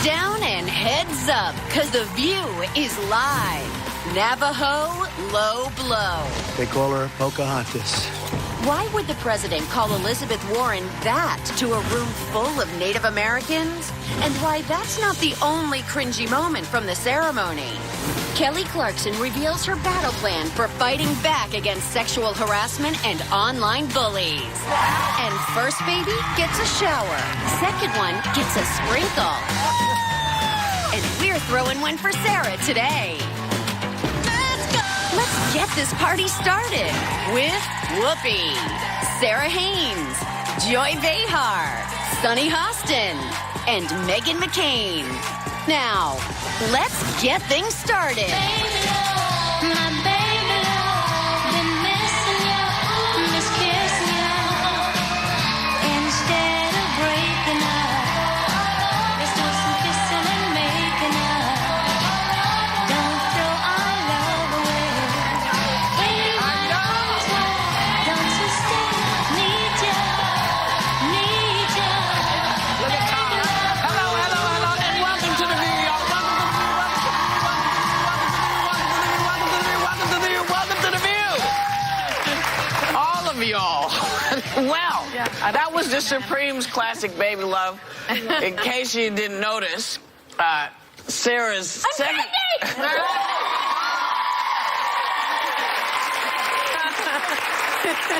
down and heads up, because The View is live. Navajo, low blow. They call her Pocahontas. Why would the president call Elizabeth Warren that to a room full of Native Americans? And why that's not the only cringy moment from the ceremony. Kelly Clarkson reveals her battle plan for fighting back against sexual harassment and online bullies. And first baby gets a shower. Second one gets a sprinkle. And we're throwing one for Sarah today. Let's get this party started with Whoopi, Sarah Haynes, Joy Behar, Sunny Hostin, and Meghan McCain. Now, let's get things started. Baby love, my baby love, been missing you, miss kissing you. Instead of breaking up, let's do some kissing and making up. Don't throw our love away. Baby, don't you stay? Need you, need you. Hello, and welcome to the video. Welcome to the View. All of y'all. Well, that was the Supremes classic, Baby Love. In case you didn't notice, Sarah's second...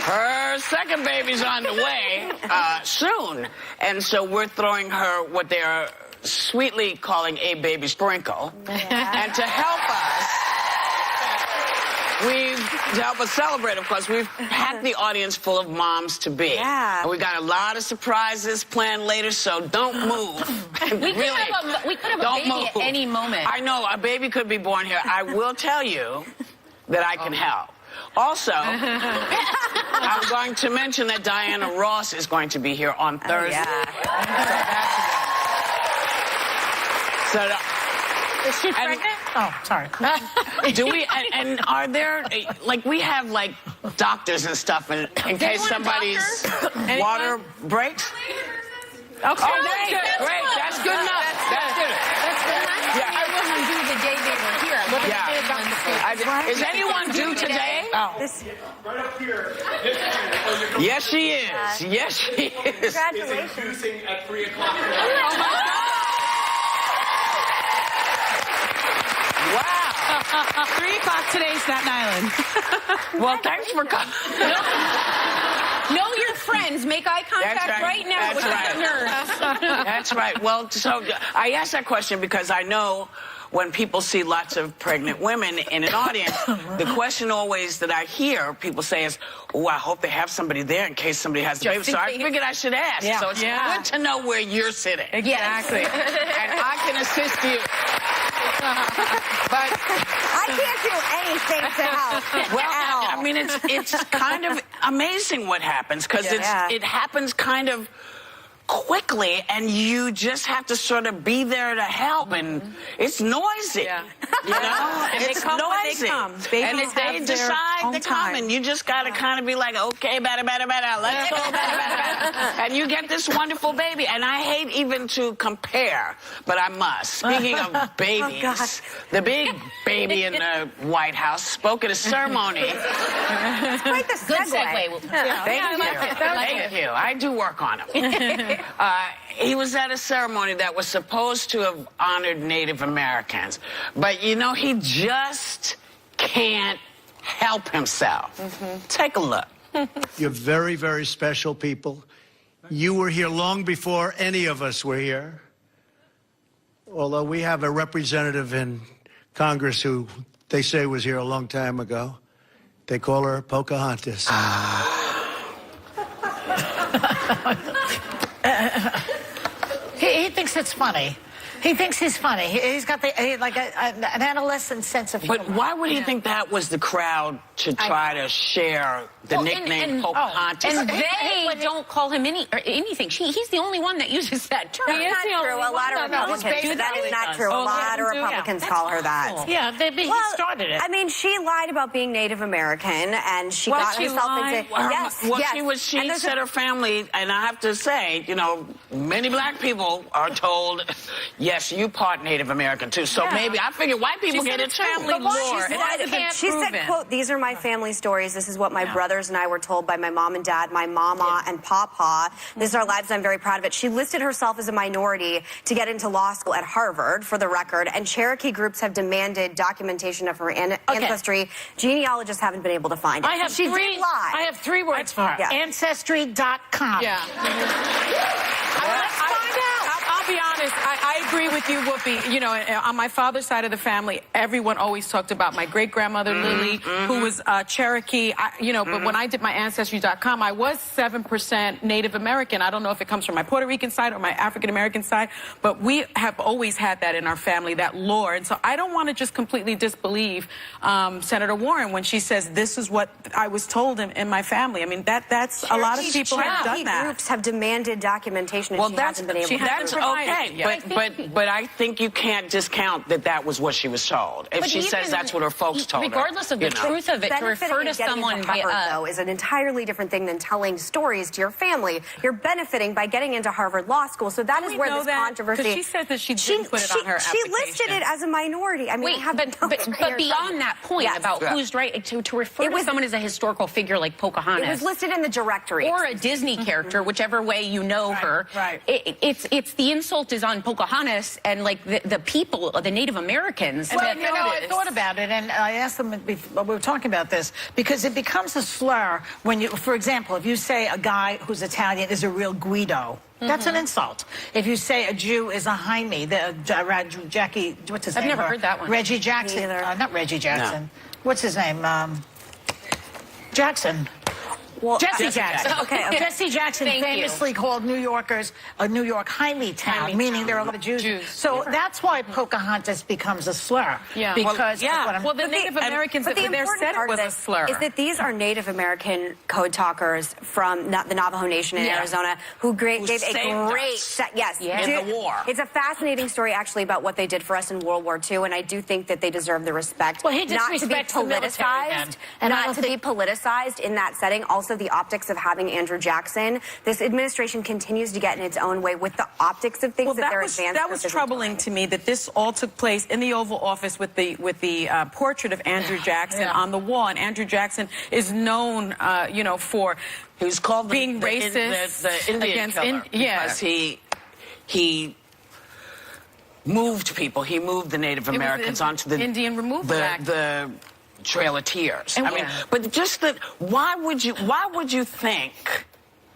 Her second baby's on the way soon, and so we're throwing her what they're sweetly calling a baby sprinkle. And to help us celebrate, of course, we've packed the audience full of moms to be. Yeah. And we got a lot of surprises planned later, so don't move. We could have a baby at any moment. I know, a baby could be born here. I will tell you that I can help. Also, I'm going to mention that Diana Ross is going to be here on Thursday. Is she pregnant? Oh, sorry. Do we, and are there, like, we have, like, doctors and stuff in case somebody's water breaks? Okay, great. That's good enough. That's good. Yeah. I wasn't due the day they were here. Is anyone due today? Oh. Right up here. Yes, she is. Yes, she is. Congratulations. Producing at 3 o'clock. Oh, my God. Wow. 3 o'clock today, Staten Island. Well, thanks for coming. Know your friends. Make eye contact right now with the nurse. That's right. Well, so I asked that question because I know when people see lots of pregnant women in an audience, the question always that I hear people say is, oh, I hope they have somebody there in case somebody has a baby. So I figured I should ask. Yeah. So it's good to know where you're sitting. Exactly. And I can assist you. But I can't do anything to help. well, I mean, it's kind of amazing what happens because it happens kind of quickly, and you just have to sort of be there to help, and it's noisy. Yeah. You know, And it's they come when they noisy. come. And Babies if they have their decide own to come, time. and you just got to kind of be like, okay, better, let's go, better. And you get this wonderful baby. And I hate even to compare, but I must. Speaking of babies, the big baby in the White House spoke at a ceremony. It's quite the Good segue. Thank you. I do work on him. He was at a ceremony that was supposed to have honored Native Americans, but you know, he just can't help himself. Take a look. You're very, very special people. You were here long before any of us were here. Although we have a representative in Congress who they say was here a long time ago. They call her Pocahontas. He thinks it's funny. He thinks he's funny. He's got an adolescent sense of humor. But why would he think that was the crowd to try to share the nickname Pocahontas? And they don't call him anything. He's the only one that uses that term. That's not true. A lot of Republicans do that. Is not true. A lot of Republicans call her that. Yeah, he started it. I mean, she lied about being Native American, and she got herself into... She said her family, and I have to say, you know, many black people are told told, yes, you part Native American too. So maybe I figured white people get it too. family lore. She said, quote, these are my family stories. This is what my brothers and I were told by my mom and dad, my mama and papa. This is our lives. I'm very proud of it. She listed herself as a minority to get into law school at Harvard, for the record, and Cherokee groups have demanded documentation of her ancestry. Genealogists haven't been able to find it. I have She did lie. I have 3 words for her. Yeah. Ancestry.com. Yeah. I'll be honest. I agree with you, Whoopi. You know, on my father's side of the family, everyone always talked about my great-grandmother, Lily, who was Cherokee. But when I did my Ancestry.com, I was 7% Native American. I don't know if it comes from my Puerto Rican side or my African-American side, but we have always had that in our family, that lore. And so I don't want to just completely disbelieve Senator Warren when she says, this is what I was told in my family. I mean, that's a lot of people have done that. Groups have demanded documentation, and Well, she that's hasn't been able to. that's okay, but I think you can't discount that was what she was told. If she says that's what her folks told her, regardless of the truth of it, to refer to someone by though is an entirely different thing than telling stories to your family. You're benefiting by getting into Harvard Law School, so that is where this controversy. Because she said that she didn't put it on her application. She listed it as a minority. I mean, but beyond that point about who's right, to refer to someone as a historical figure like Pocahontas, it was listed in the directory, or a Disney character, whichever way you know her. Right. It's the insult is on Pocahontas and like the people, the Native Americans. Well, I thought about it, and I asked them, we were talking about this, because it becomes a slur when you, for example, if you say a guy who's Italian is a real Guido, that's an insult. If you say a Jew is a Jaime, Jackie, what's his name? I've never heard that one. Reggie Jackson. Not Reggie Jackson. No. What's his name? Jackson. Well, Jesse Jackson. Okay. Jesse Jackson famously called New Yorkers a New York Jaime town, meaning there are a lot of Jews. So that's why Pocahontas becomes a slur. Yeah. Because well, the Native Americans that were there said it was a slur. Is that these are Native American code talkers from the Navajo Nation in Arizona who gave a great in the war. It's a fascinating story actually about what they did for us in World War II, and I do think that they deserve the respect. Well, he not to be disrespects the military, politicized, and not to be politicized in that setting. Also, the optics of having Andrew Jackson. This administration continues to get in its own way with the optics of things that they're advancing. That was troubling to me that this all took place in the Oval Office with the portrait of Andrew Jackson on the wall, and Andrew Jackson is known, for he was called being racist, the Indian killer, because he moved people. He moved the Native Americans onto the Indian Removal Act. The Trail of Tears. I mean, but just that. Why would you think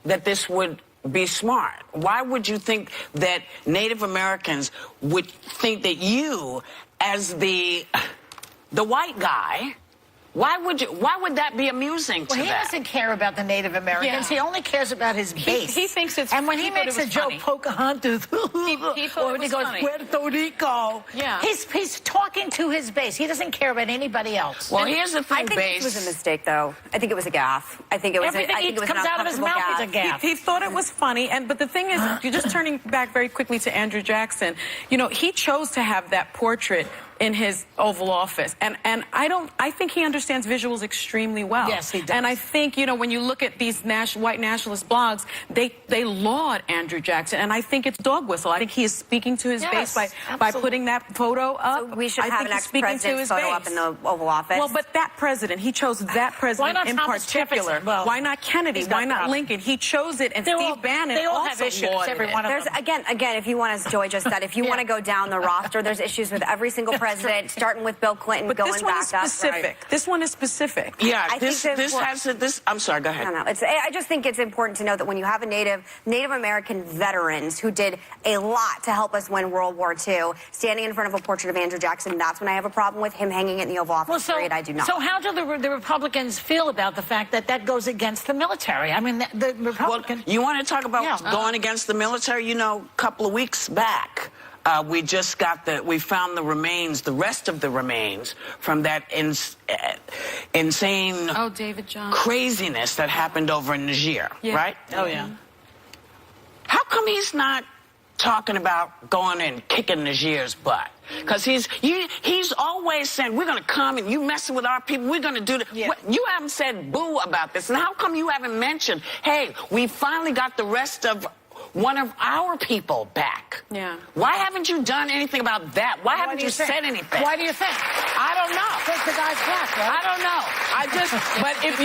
that this would be smart? Why would you think that Native Americans would think that you, as the white guy, why would that be amusing to them? He doesn't care about the Native Americans. He only cares about his base. He thinks it's. And when he makes a joke, Pocahontas, he or when he goes Puerto Rico, he's talking to his base. He doesn't care about anybody else. Well, here's the thing, I think this was a mistake, though. I think it was a gaffe. I think it was. Everything it was comes out of his mouth is a gaffe. He thought it was funny, but the thing is, you're just turning back very quickly to Andrew Jackson. He chose to have that portrait in his Oval Office, and I think he understands visuals extremely well. Yes, he does. And I think when you look at these white nationalist blogs, they laud Andrew Jackson, and I think it's dog whistle. I think he is speaking to his base by putting that photo up. So we should have an ex-president's photo up in the Oval Office. Well, but that president, he chose that president in particular. Well, why not Kennedy? Why not Lincoln? He chose it, and Steve Bannon they all also have issues. Every one of them. Again, if you want, as Joy just said, if you want to go down the roster, there's issues with every single president, starting with Bill Clinton, but going this one back is specific. up. This one is specific. Yeah, I'm sorry. Go I ahead. don't know. I just think it's important to know that when you have a Native American veterans who did a lot to help us win World War II, standing in front of a portrait of Andrew Jackson, that's when I have a problem with him hanging it in the Oval Office. Period. I do not. So how do the Republicans feel about the fact that goes against the military? I mean, the Republicans. Well, you want to talk about going against the military? A couple of weeks back, we found the rest of the remains from that insane David John craziness that happened over in Niger, right? Oh, yeah. How come he's not talking about going and kicking Niger's butt? Because he's always saying, we're going to come and you messing with our people, we're going to do that. Yeah. You haven't said boo about this. And how come you haven't mentioned, hey, we finally got the rest of one of our people back. Yeah. Why haven't you done anything about that? Why haven't you said anything? Why do you think? I don't know. Because the guy's black, right? I don't know. But if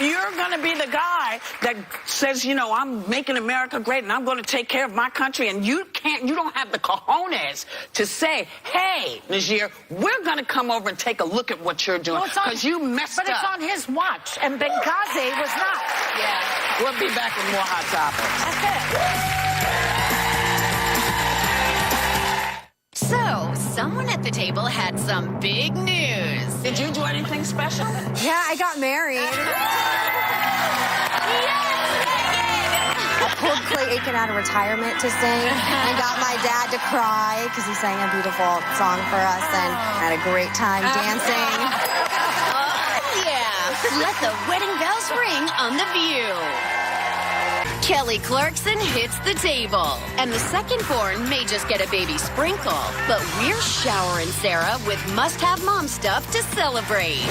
you're going to be the guy that says, you know, I'm making America great and I'm going to take care of my country, and you don't have the cojones to say, hey, Najir, we're going to come over and take a look at what you're doing because you messed up. But it's on his watch, and Benghazi was not. Yeah. We'll be back with more Hot Topics. That's it. So, someone at the table had some big news. Did you do anything special? Yeah, I got married. I pulled Clay Aiken out of retirement to sing and got my dad to cry because he sang a beautiful song for us and had a great time dancing. Yeah, let the wedding bells ring on The View. Kelly Clarkson hits the table, and the second-born may just get a baby sprinkle, but we're showering Sarah with must-have mom stuff to celebrate.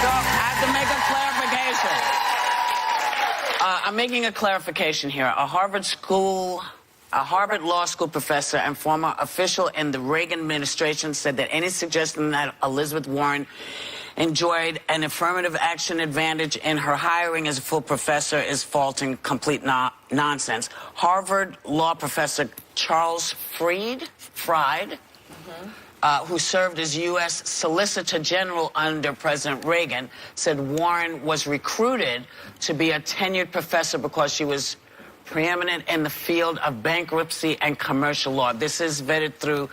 So I have to make a clarification. I'm making a clarification here. A Harvard Law School professor and former official in the Reagan administration said that any suggestion that Elizabeth Warren enjoyed an affirmative action advantage in her hiring as a full professor is false and complete nonsense. Harvard law professor Charles Fried, who served as U.S. Solicitor General under President Reagan, said Warren was recruited to be a tenured professor because she was preeminent in the field of bankruptcy and commercial law. This is vetted through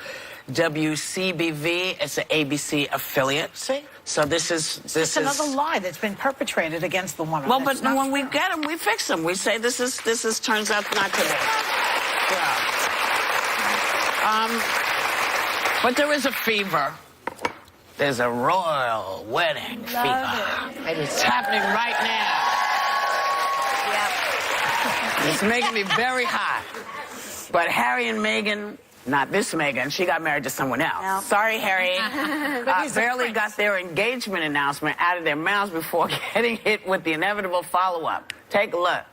WCBV. It's an ABC affiliate. See? So this is another lie that's been perpetrated against the woman. Well, but when we get them, we fix them. We say this is turns out not to be. Yeah. But there is a fever. There's a royal wedding fever. It's happening right now. Yep. It's making me very hot. But Harry and Meghan. Not this Meghan. She got married to someone else. No. Sorry, Harry. Barely got their engagement announcement out of their mouths before getting hit with the inevitable follow-up. Take a look.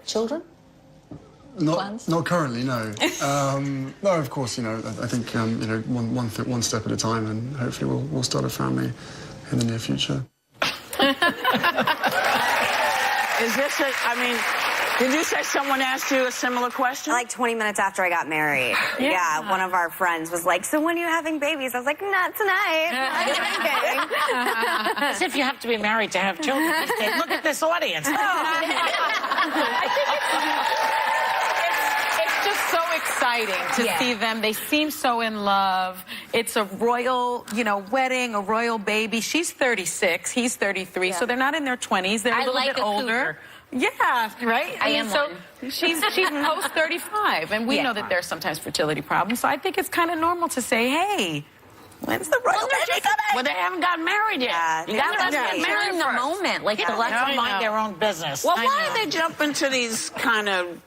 Children? Not currently, no. No, of course, you know, I think, you know, one step at a time, and hopefully we'll start a family in the near future. Is this a, I mean, did you say someone asked you a similar question? Like 20 minutes after I got married. Yeah, one of our friends was like, so when are you having babies? I was like, not tonight. I'm drinking. As if you have to be married to have children. Look at this audience. It's just so exciting to see them. They seem so in love. It's a royal, you know, wedding, a royal baby. She's 36, he's 33, so they're not in their 20s. They're a little bit older. Yeah, right? I am so one. She's post 35, and we know that there's sometimes fertility problems. So I think it's kind of normal to say, hey, when's the royal baby coming? Well, they haven't gotten married yet. Yeah, You got to get married in the moment, like People let them mind their own business. Well, why do they jump into these kind of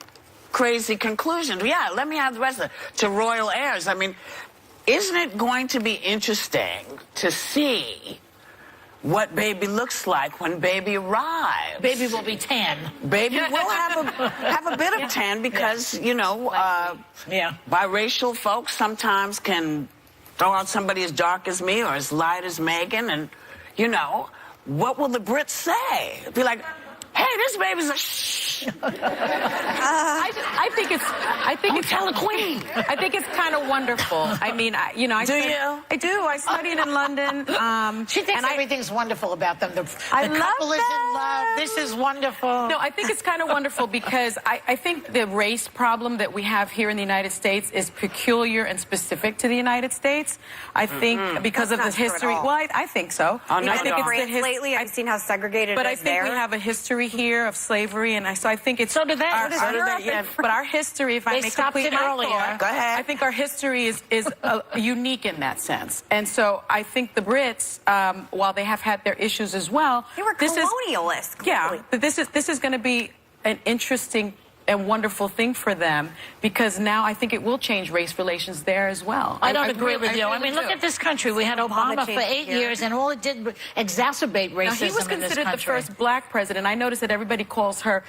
crazy conclusions? Yeah, let me have the rest of it. To royal heirs, I mean, isn't it going to be interesting to see what baby looks like when baby arrives? Baby will be tan. Baby will have a bit of tan because, you know, biracial folks sometimes can throw out somebody as dark as me or as light as Meghan, and, you know, what will the Brits say? Be like, hey, this baby's a shh. I think it's tell the queen. I think it's kind of wonderful. I mean, I do. I do. I studied in London. She thinks everything's wonderful about them. The I love couple is in them. love. This is wonderful. No, I think it's kind of wonderful because I think the race problem that we have here in the United States is peculiar and specific to the United States. I think because of the history. Well, I think so. Oh, no, I think it's lately. I've seen how segregated but it I is think there. we have a history here of slavery, and so I think it's So do they. Our, So do Europe, they, yeah. But our history, if I They may stopped complete it my earlier. thought, Go ahead. I think our history is unique in that sense, and so I think the Brits, while they have had their issues as well, They were colonialists. This is going to be an interesting a wonderful thing for them, because now I think it will change race relations there as well. I don't agree with you. I mean, look at this country. We had Obama for 8 here. years, and all it did was exacerbate racism. Now, he was in this considered the country. first black president. I noticed that everybody calls her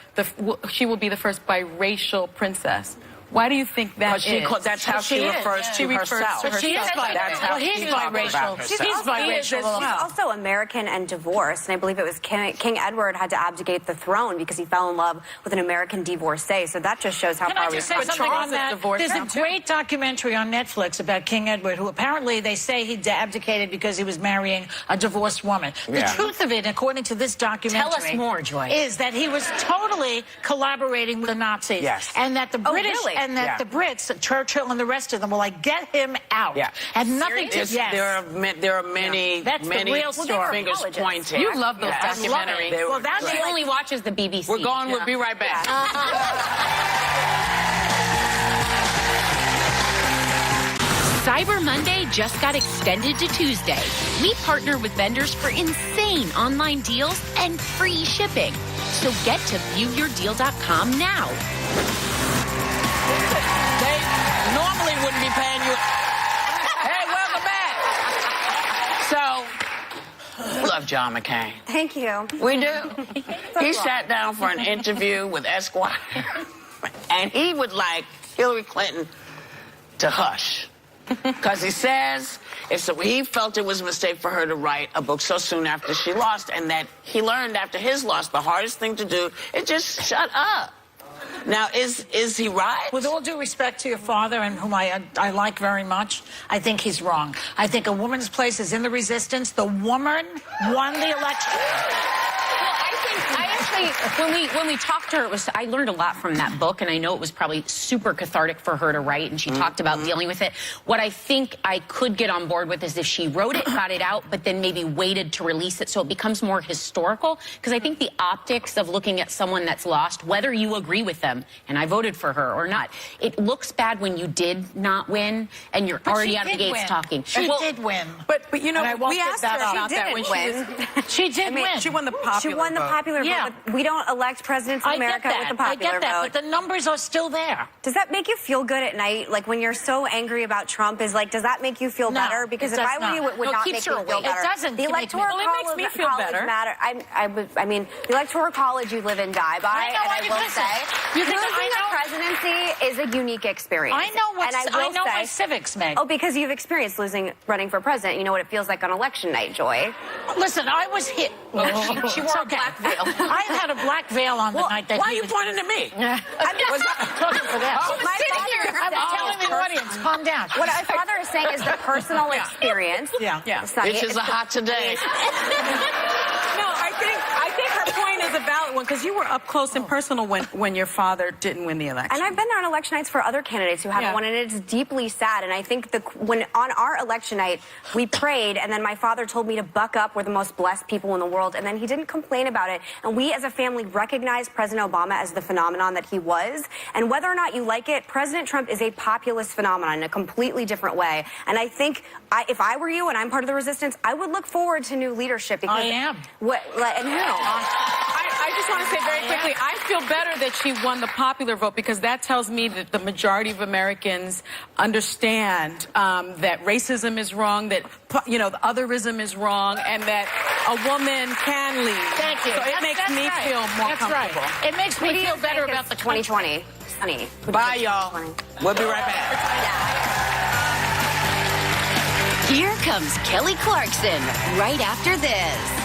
she will be the first biracial princess. Why do you think that is? That's how she refers to herself. But she is That's how he's she talks about biracial. herself. He's biracial. She's also American and divorced, and I believe it was King Edward had to abdicate the throne because he fell in love with an American divorcee. So that just shows how Can far I we've just say come. something Charles on is that? divorced There's now, a too. great documentary on Netflix about King Edward, who apparently they say he abdicated because he was marrying a divorced woman. The truth of it, according to this documentary, Tell us more, Joy. is that he was totally collaborating with the Nazis. Yes. And that the British really? and that the Brits, Churchill and the rest of them, were like, get him out. Yeah. And nothing to There are many, That's the many real story. fingers Apologists. pointing. You love those I love documentaries. it. Well, that's She only watches the BBC. We're going. We'll be right back. Cyber Monday just got extended to Tuesday. We partner with vendors for insane online deals and free shipping. So get to viewyourdeal.com now. They normally wouldn't be paying you. Hey, welcome back. So, we love John McCain. Thank you. We do. He sat down for an interview with Esquire, and he would like Hillary Clinton to hush. Because he says he felt it was a mistake for her to write a book so soon after she lost, and that he learned after his loss the hardest thing to do is just shut up. Now, is he right? With all due respect to your father, and whom I like very much, I think he's wrong. I think a woman's place is in the resistance. The woman won the election. When we talked to her, I learned a lot from that book, and I know it was probably super cathartic for her to write, and she talked about dealing with it. What I think I could get on board with is if she wrote it, got it out, but then maybe waited to release it so it becomes more historical, because I think the optics of looking at someone that's lost, whether you agree with them, and I voted for her or not, it looks bad when you did not win, and you're already out of the gates talking. She did win. But you know, And I won't we give asked that her up. about that when She did win. she won the popular She won the vote. popular Yeah. vote, but we don't elect presidents of I America get that. with the popular I get that, vote. but the numbers are still there. Does that make you feel good at night? Like when you're so angry about Trump, does that make you feel No, better? Because it if does I were you, it would No, it not keeps make you her feel awake. better. It doesn't The make me- electoral Well, it makes me feel college better. matter. I mean, the electoral college you live and die by, I know, and I I will listen. say, You think losing I the know- presidency is a unique experience. I know and I will my say, civics, Meg. oh, because you've experienced running for president. You know what it feels like on election night, Joy. Listen, I was hit. She wore a black veil. I had a black veil on the night that Why are he you was pointing to me? I'm talking for that. My father- I'm telling the audience, calm down. What my father is saying is the personal experience. Yeah. It's not- Bitches it's are hot today. No, I think her point is a valid one, because you were up close and personal when your father didn't win the election. And I've been there on election nights for other candidates who haven't Yeah. won, and it's deeply sad. And I think when on our election night, we prayed, and then my father told me to buck up. We're the most blessed people in the world. And then he didn't complain about it. And we as a family recognized President Obama as the phenomenon that he was. And whether or not you like it, President Trump is a populist phenomenon in a completely different way. And I think if I were you and I'm part of the resistance, I would look forward to new leadership. Because I am. And who? I just want to say very quickly, I feel better that she won the popular vote, because that tells me that the majority of Americans understand that racism is wrong, that the otherism is wrong, and that a woman can lead. Thank you. So it makes me feel more That's comfortable. right. It makes me feel better about the 2020. Honey. Bye, y'all. We'll be right back. Here comes Kelly Clarkson right after this.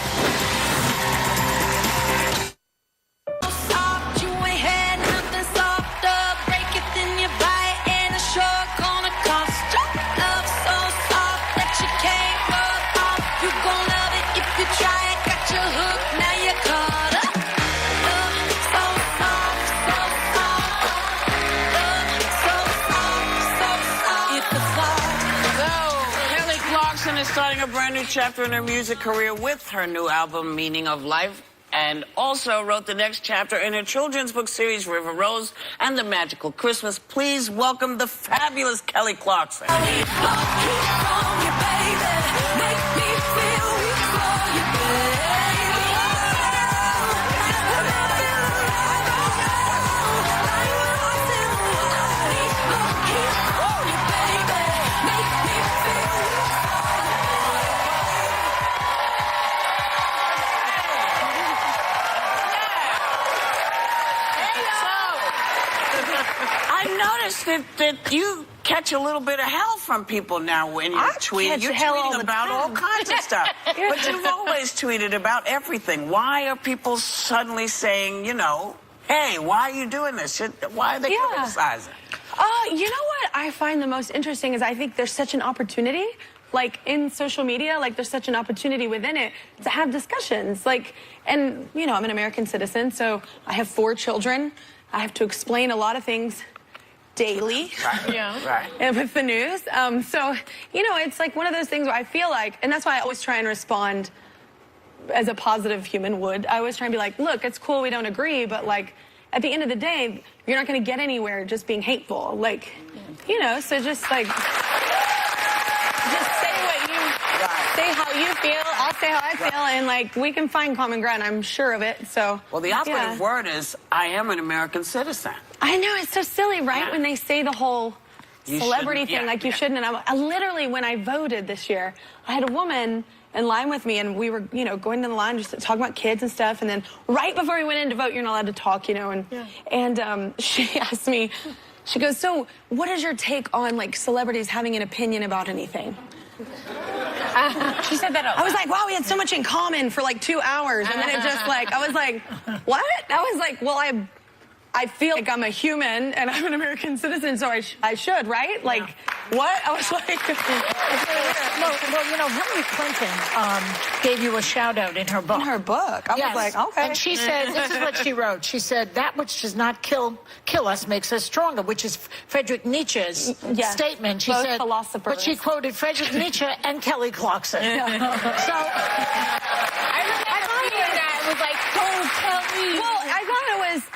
Kelly Clarkson is starting a brand new chapter in her music career with her new album, Meaning of Life, and also wrote the next chapter in her children's book series, River Rose and the Magical Christmas. Please welcome the fabulous Kelly Clarkson. that you catch a little bit of hell from people now when you're tweeting. You're tweeting about all kinds of stuff. But you've always tweeted about everything. Why are people suddenly saying, you know, hey, why are you doing this? Why are they criticizing? You know what I find the most interesting is I think there's such an opportunity, like in social media, like there's such an opportunity within it to have discussions. Like, and you know, I'm an American citizen, so I have 4 children. I have to explain a lot of things daily. Right. With the news. So, you know, it's like one of those things where I feel like, and that's why I always try and respond as a positive human would. I always try and be like, look, it's cool we don't agree, but like, at the end of the day, you're not going to get anywhere just being hateful. Like, you know, so just like, just say what you, say how you feel, I'll say how I feel, and like, we can find common ground, I'm sure of it, so. Well, the operative word is, I am an American citizen. I know, it's so silly, right? When they say the whole celebrity thing, like you shouldn't. And I literally, when I voted this year, I had a woman in line with me, and we were, you know, going down the line just talking about kids and stuff. And then right before we went in to vote, you're not allowed to talk, you know. And she asked me, she goes, so what is your take on like celebrities having an opinion about anything? She said that. I was like, wow, we had so much in common for like 2 hours. And then it just like, I was like, what? I was like, well, I feel like I'm a human and I'm an American citizen, so I should, right? Like, what? I was like... well, you know, Hillary Clinton gave you a shout-out in her book. In her book? I was like, okay. And she said, this is what she wrote. She said, that which does not kill us makes us stronger, which is Friedrich Nietzsche's statement. She said, philosophers. But she quoted Friedrich Nietzsche and Kelly Clarkson. So... I remember reading that. It was like, don't tell me. Well,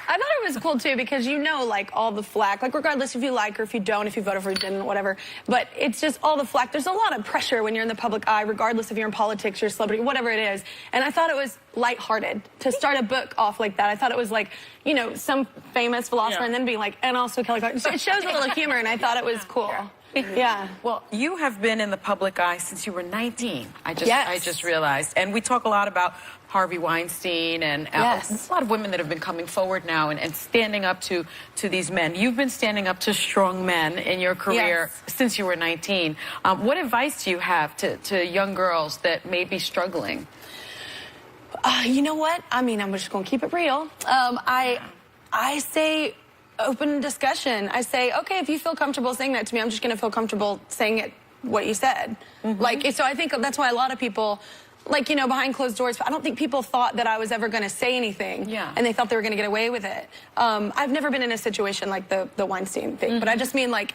I thought it was cool too, because you know, like all the flack, like regardless if you like her, if you don't, if you voted for her, didn't, whatever. But it's just all the flack. There's a lot of pressure when you're in the public eye, regardless if you're in politics, you're a celebrity, whatever it is. And I thought it was lighthearted to start a book off like that. I thought it was like, you know, some famous philosopher and then being like, and also Kelly Clarkson. It shows a little humor, and I thought it was cool. Yeah. Well, you have been in the public eye since you were 19. I just realized. And we talk a lot about Harvey Weinstein and a lot of women that have been coming forward now and standing up to these men. You've been standing up to strong men in your career since you were 19. What advice do you have to young girls that may be struggling? You know what? I mean, I'm just going to keep it real. I say open discussion. I say, okay, if you feel comfortable saying that to me, I'm just going to feel comfortable saying it, what you said. Like, so I think that's why a lot of people, like, you know, behind closed doors, I don't think people thought that I was ever going to say anything. And they thought they were going to get away with it. I've never been in a situation like the Weinstein thing, but I just mean like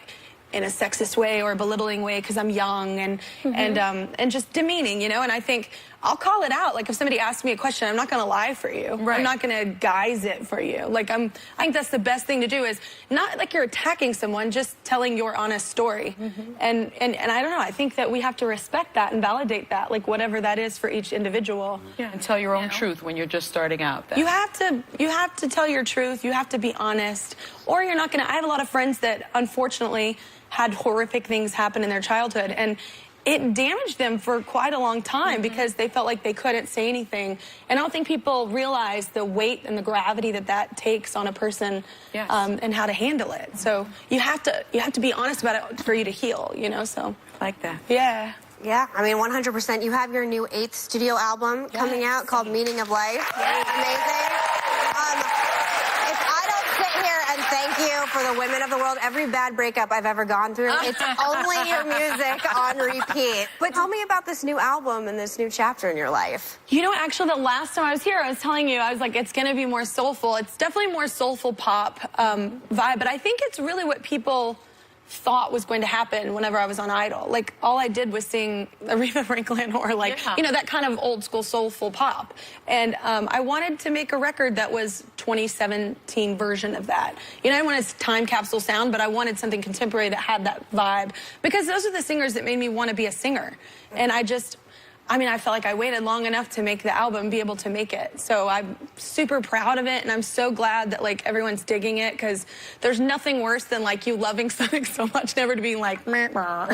in a sexist way or a belittling way because I'm young and just demeaning, you know. And I think I'll call it out. Like if somebody asks me a question, I'm not going to lie for you. I'm not going to guise it for you. Like I think that's the best thing to do, is not like you're attacking someone, just telling your honest story. And I don't know. I think that we have to respect that and validate that, like whatever that is for each individual. And tell your own truth when you're just starting out. Then. You have to tell your truth. You have to be honest, or you're not going to. I have a lot of friends that unfortunately had horrific things happen in their childhood, and it damaged them for quite a long time because they felt like they couldn't say anything. And I don't think people realize the weight and the gravity that takes on a person, and how to handle it. So you have to be honest about it for you to heal, you know. So like that. Yeah. Yeah, I mean, 100%. You have your new 8th studio album coming out called Meaning of Life. Amazing. If I don't sit here and thank you for the women of the world, every bad breakup I've ever gone through, it's only your music on repeat. But tell me about this new album and this new chapter in your life. You know, actually, the last time I was here, I was telling you, I was like, it's going to be more soulful. It's definitely more soulful pop vibe, but I think it's really what people thought was going to happen whenever I was on Idol. Like, all I did was sing Aretha Franklin or like, you know, that kind of old school soulful pop. And I wanted to make a record that was 2017 version of that. You know, I wanted a time capsule sound, but I wanted something contemporary that had that vibe, because those are the singers that made me want to be a singer. And I felt like I waited long enough to make the album, be able to make it. So I'm super proud of it, and I'm so glad that like everyone's digging it, because there's nothing worse than like you loving something so much never to being like, meh, meh.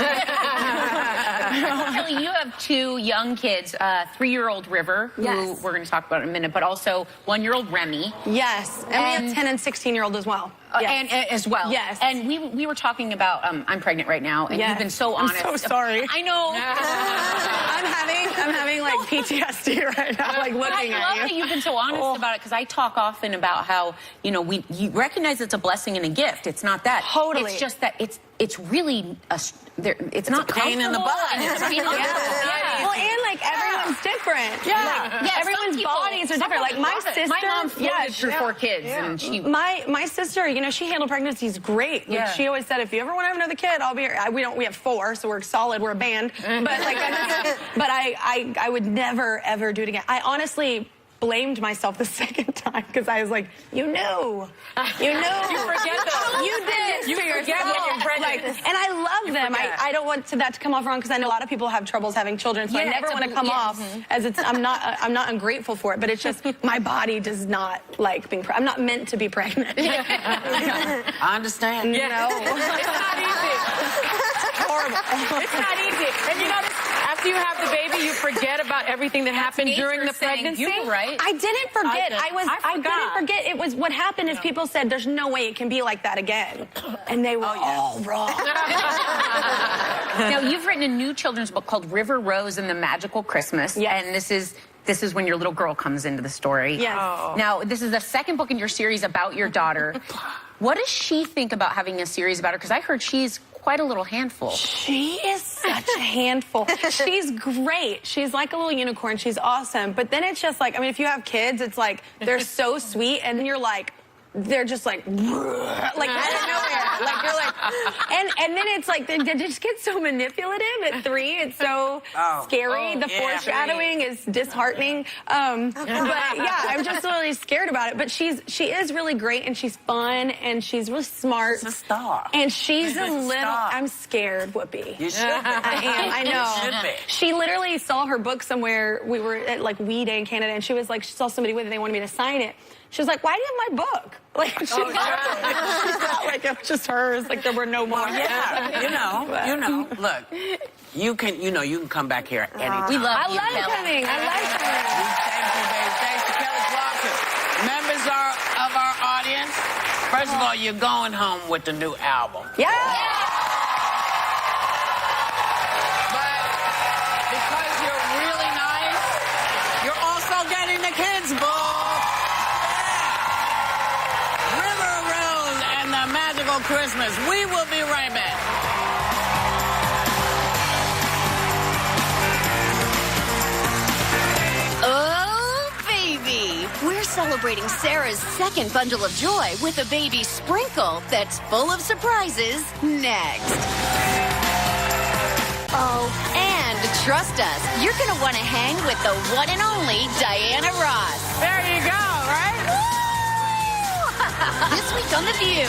Kelly, you have 2 young kids, 3-year-old River, who we're going to talk about in a minute, but also 1-year-old Remy. Yes, and we have 10 and 16-year-old as well. And as well. Yes. And we were talking about, I'm pregnant right now, and you've been so honest. I'm so sorry. I know. I'm having like PTSD right now, like looking I at love you. that you've been so honest about it, because I talk often about how, you recognize it's a blessing and a gift. It's not that. Totally. It's just that it's really it's not a pain in the butt. It's a pain in the butt. Yeah. Well, and like everyone's different. Yeah. Like, everyone's bodies are different. Like my sister, my mom floated through 4 kids, and she. My sister, she handled pregnancies great. Like, she always said, if you ever want to have another kid, I'll be here. We have 4, so we're solid. We're a band. But like, I would never ever do it again. I honestly blamed myself the second time because I was like, you knew. You forget though. You did. You forget when you're pregnant. And I love them. I don't want that to come off wrong, because I know a lot of people have troubles having children, so I never want to come off as I'm not ungrateful for it, but it's just my body does not like being I'm not meant to be pregnant. I understand. It's not easy. It's horrible. It's not easy. And after you have the baby, you forget about everything that happened during the pregnancy. You were right. I didn't forget. I forgot. didn't forget. It was what happened is people said there's no way it can be like that again, and they were all wrong. Now, you've written a new children's book called River Rose and the Magical Christmas, and this is when your little girl comes into the story. Yes. Oh. Now, this is the second book in your series about your daughter. What does she think about having a series about her? Because I heard she's quite a little handful. She is such a handful. She's great. She's like a little unicorn. She's awesome. But then it's just like, if you have kids, it's like they're so sweet, and then you're like, they're just like out of nowhere. Like you're like, and then it's like they just get so manipulative at 3. It's so scary. The foreshadowing is disheartening. But yeah, I'm just really scared about it. But she is really great, and she's fun, and she's really smart. She's a star. And she's a little. I'm scared, Whoopi. You should be. I am. I know. You should be. She literally saw her book somewhere. We were at like Wee Day in Canada, and she was like, she saw somebody with it. They wanted me to sign it. She was like, "Why do you have my book?" Like she felt like it was just hers. Like there were no more. Look, you can come back here anytime. We love I you, love Kelly. coming. I like coming. Thank you, baby. Thanks to Kelly Clarkson. Members of our audience, first of all, you're going home with the new album. Yeah. But because you're really nice, you're also getting the kids' book. River Rose and the Magical Christmas. We will be right back. Oh, baby! We're celebrating Sarah's second bundle of joy with a baby sprinkle that's full of surprises next. Oh, and trust us, you're going to want to hang with the one and only Diana Ross. There you go, right? This week on The View.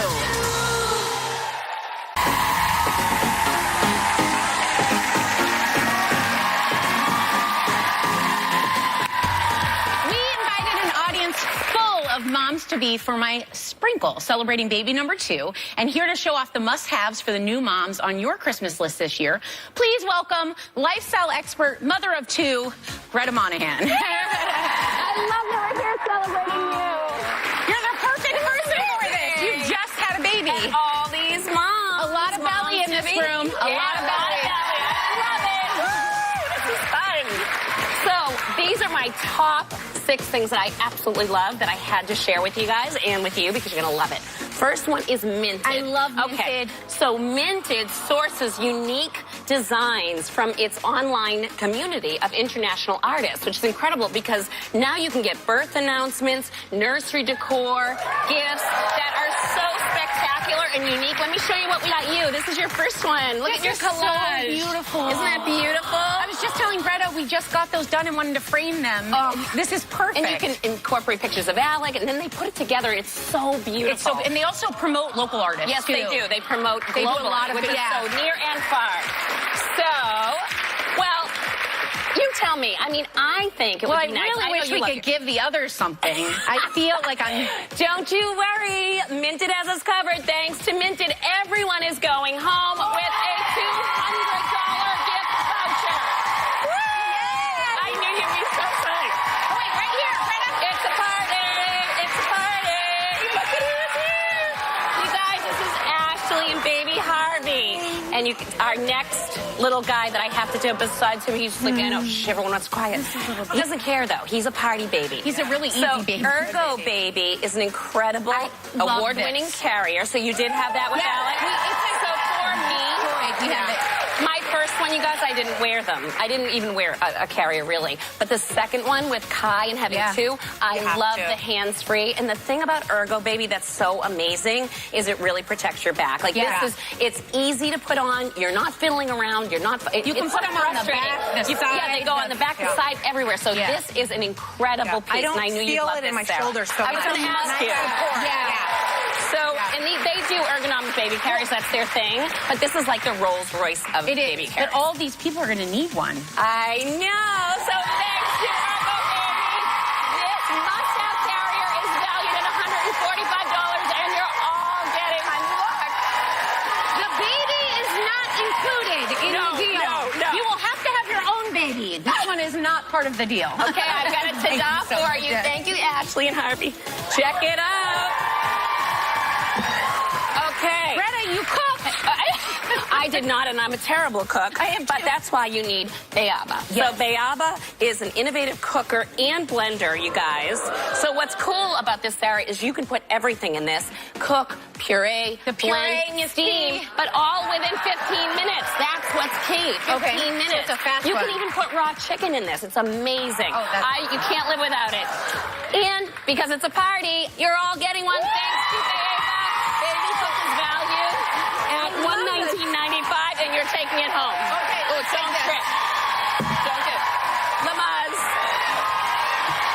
Moms-to-be for my sprinkle, celebrating baby number 2. And here to show off the must-haves for the new moms on your Christmas list this year, please welcome lifestyle expert, mother of 2, Greta Monahan. I love that we're here celebrating you. You're the perfect person for this. You just had a baby. And all these moms. A lot of belly in this room. A lot of belly. I love it. Woo, this is fun. So these are my top 6 things that I absolutely love that I had to share with you guys and with you because you're going to love it. First one is Minted. I love Minted. Okay, so Minted sources unique designs from its online community of international artists, which is incredible because now you can get birth announcements, nursery decor, gifts that are so spectacular and unique. Let me show you what we got you. This is your first one. Look at your collage. So beautiful. Isn't that beautiful? I was just telling Greta we just got those done and wanted to frame them. This is perfect. And you can incorporate pictures of Alec, and then they put it together. It's so beautiful. And they also promote local artists. Yes, too. they do. They promote They do a global, lot of which it, is yeah. so near and far. So, well, you tell me. I mean, I think it would be nice. I really wish we could give the others something. I feel like I'm... Don't you worry. Minted has us covered. Thanks to Minted, everyone is going home with a $200 gift voucher. Woo! I knew you'd be so excited. Oh, wait, right here. Right up. It's a party. It's a party. Look at who's here. our next little guy that I have to do besides him, he's like, I know, shh, everyone wants quiet. He doesn't care though. He's a party baby. He's a really easy baby. Ergo Baby is an incredible award-winning carrier. So you did have that with Alex. So for me, my first one, you guys, I didn't wear them. I didn't even wear a carrier really. But the second one with Kai and having two, I love the hands-free. And the thing about Ergo Baby that's so amazing is it really protects your back. Like it's easy to put on. You're not fiddling around. You're not. You can put them on the back, the side. Yeah, they go on the back, the side, everywhere. So this is an incredible piece. I don't and I knew feel you'd love it in my this, Sarah. shoulders. So I was going to ask you. So, and they do ergonomic baby carriers. That's their thing. But this is like the Rolls Royce of baby carriers. But all these people are going to need one. I know. So thanks to Ergo Baby, this must-have carrier is valued at $145, and you're all getting one. Look. The baby is not included in the deal. No. You will have to have your own baby. This one is not part of the deal. Okay, I've got a ta-da for you. Thank you, Ashley and Harvey. Check it out. Okay. Greta, you cooked. I did not, and I'm a terrible cook. But that's why you need Beaba. Yes. So Beaba is an innovative cooker and blender, you guys. So what's cool about this, Sarah, is you can put everything in this. Cook, puree, blend, steam, but all within 15 minutes. That's what's key. 15 minutes. So it's a fast you one. can even put raw chicken in this. It's amazing. Oh, you can't live without it. And because it's a party, you're all getting one thanks to Beaba. Baby Cook is valued at $119.95, and you're taking it home. Okay, Don't trip. Don't do it. Lamaze.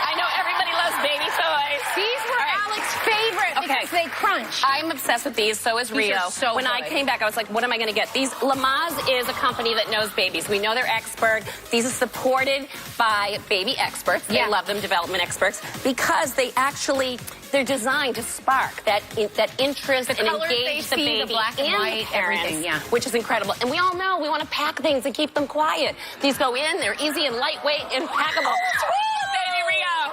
I know everybody loves baby toys. These were Alex's favorite because they crunch. I'm obsessed with these. So is Rio. are so when I good. came back, I was like, what am I going to get? These Lamaze is a company that knows babies. We know they're expert. These are supported by baby experts. They love them, development experts, because they're designed to spark that interest and colors engage they the see, baby the black and white, parents, everything, which is incredible. And we all know we want to pack things and keep them quiet. These go in, they're easy and lightweight and packable. Baby Rio.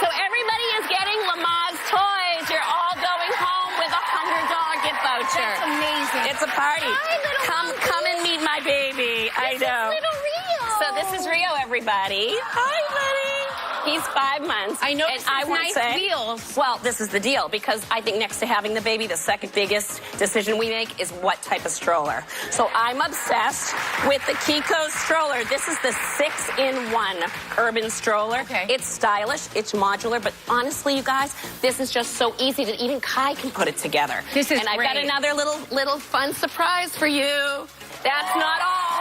So everybody is getting Lamaze toys. You're all going home with a $100 gift voucher. That's amazing. It's a party. Hi, Come and meet my baby. I know. Little Rio. So this is Rio, everybody. Hi, buddy. He's 5 months. I noticed and I his won't nice say, wheels. Well, this is the deal, because I think next to having the baby, the second biggest decision we make is what type of stroller. So I'm obsessed with the Kiko stroller. This is the 6-in-1 urban stroller. Okay. It's stylish, it's modular, but honestly, you guys, this is just so easy that even Kai can put it together. This is And I've got great. another little fun surprise for you. That's not all.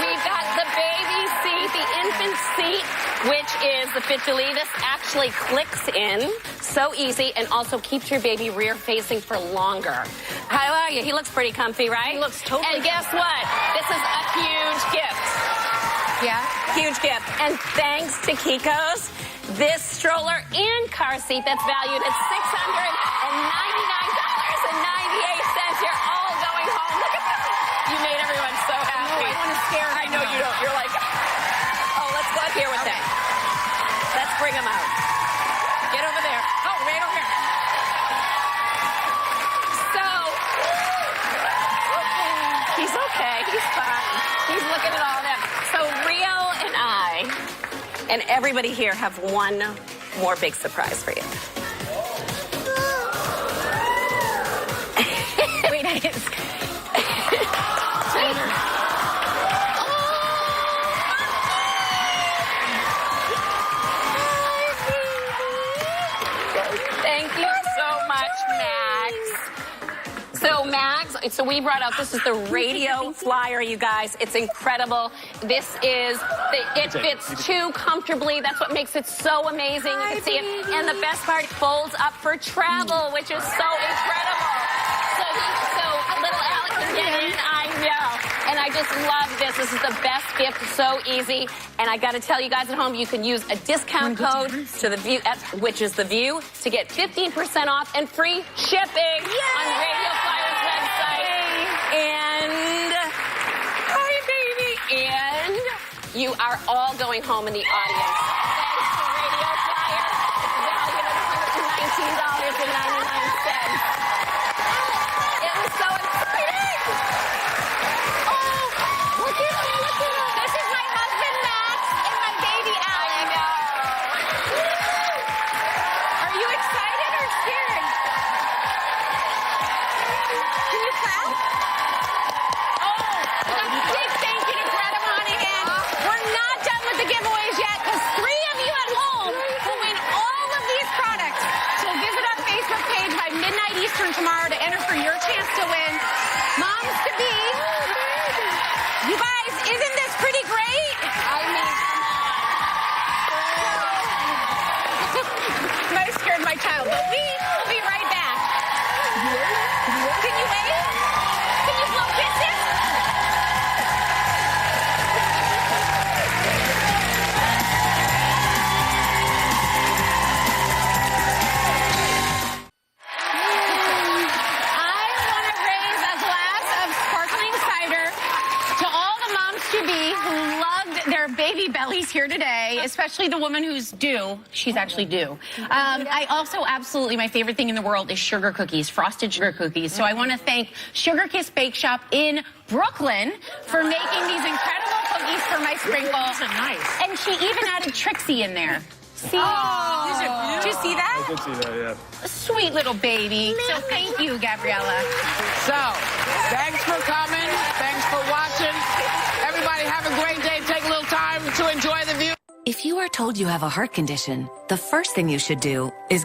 We've got the baby seat, the infant seat, which is the fit to leave. This actually clicks in, so easy, and also keeps your baby rear facing for longer. How are you? He looks pretty comfy, right? He looks totally And guess what? This is a huge gift. Yeah. Huge gift. And thanks to Kiko's, this stroller and car seat that's valued at $699.98. You're all going home. Look at that. You made everyone so happy. I want to scare I know you don't. You're like, oh, let's go out here with them. Let's bring them out. Get over there. Oh, right over here. So, he's okay. He's fine. He's looking at all of them. So Rio and I and everybody here have one more big surprise for you. Wait, Thank you so much, Max. So Max, so we brought out, this is the radio flyer, you guys. It's incredible. This is, it fits too comfortably. That's what makes it so amazing. You can see it. And the best part, it folds up for travel, which is so incredible. So little Alex can get in, I know. And I just love this. This is the best gift, so easy. And I got to tell you guys at home, you can use a discount code to the View, which is the View, to get 15% off and free shipping on Radio Flyer's website. And hi, baby. And you are all going home in the audience. Thanks to Radio Flyer, valued at $119.99. It Can you clap? Oh, a big thank you to Greta Monahan. We're not done with the giveaways yet because 3 of you at home will win all of these products. So visit our Facebook page by midnight Eastern tomorrow to enter for your chance to win Moms to Be. You guys, isn't this pretty great? I mean, might have scared my child, but we will be right back. Can you wave? Can you blow kisses? I want to raise a glass of sparkling cider to all the moms to be who loved their baby bellies here today, especially the woman who's due. She's actually due. I also absolutely, my favorite thing in the world is sugar cookies, frosted sugar cookies. So I want to thank Sugar Kiss Bake Shop in Brooklyn for making these incredible cookies for my sprinkle. These are nice. And she even added Trixie in there. See? Oh, these are Did you see that? I did see that, yeah. Sweet little baby. So thank you, Gabriella. So, thanks for coming. Thanks for watching. Everybody have a great day. Take a little time to enjoy the view. If you are told you have a heart condition, the first thing you should do is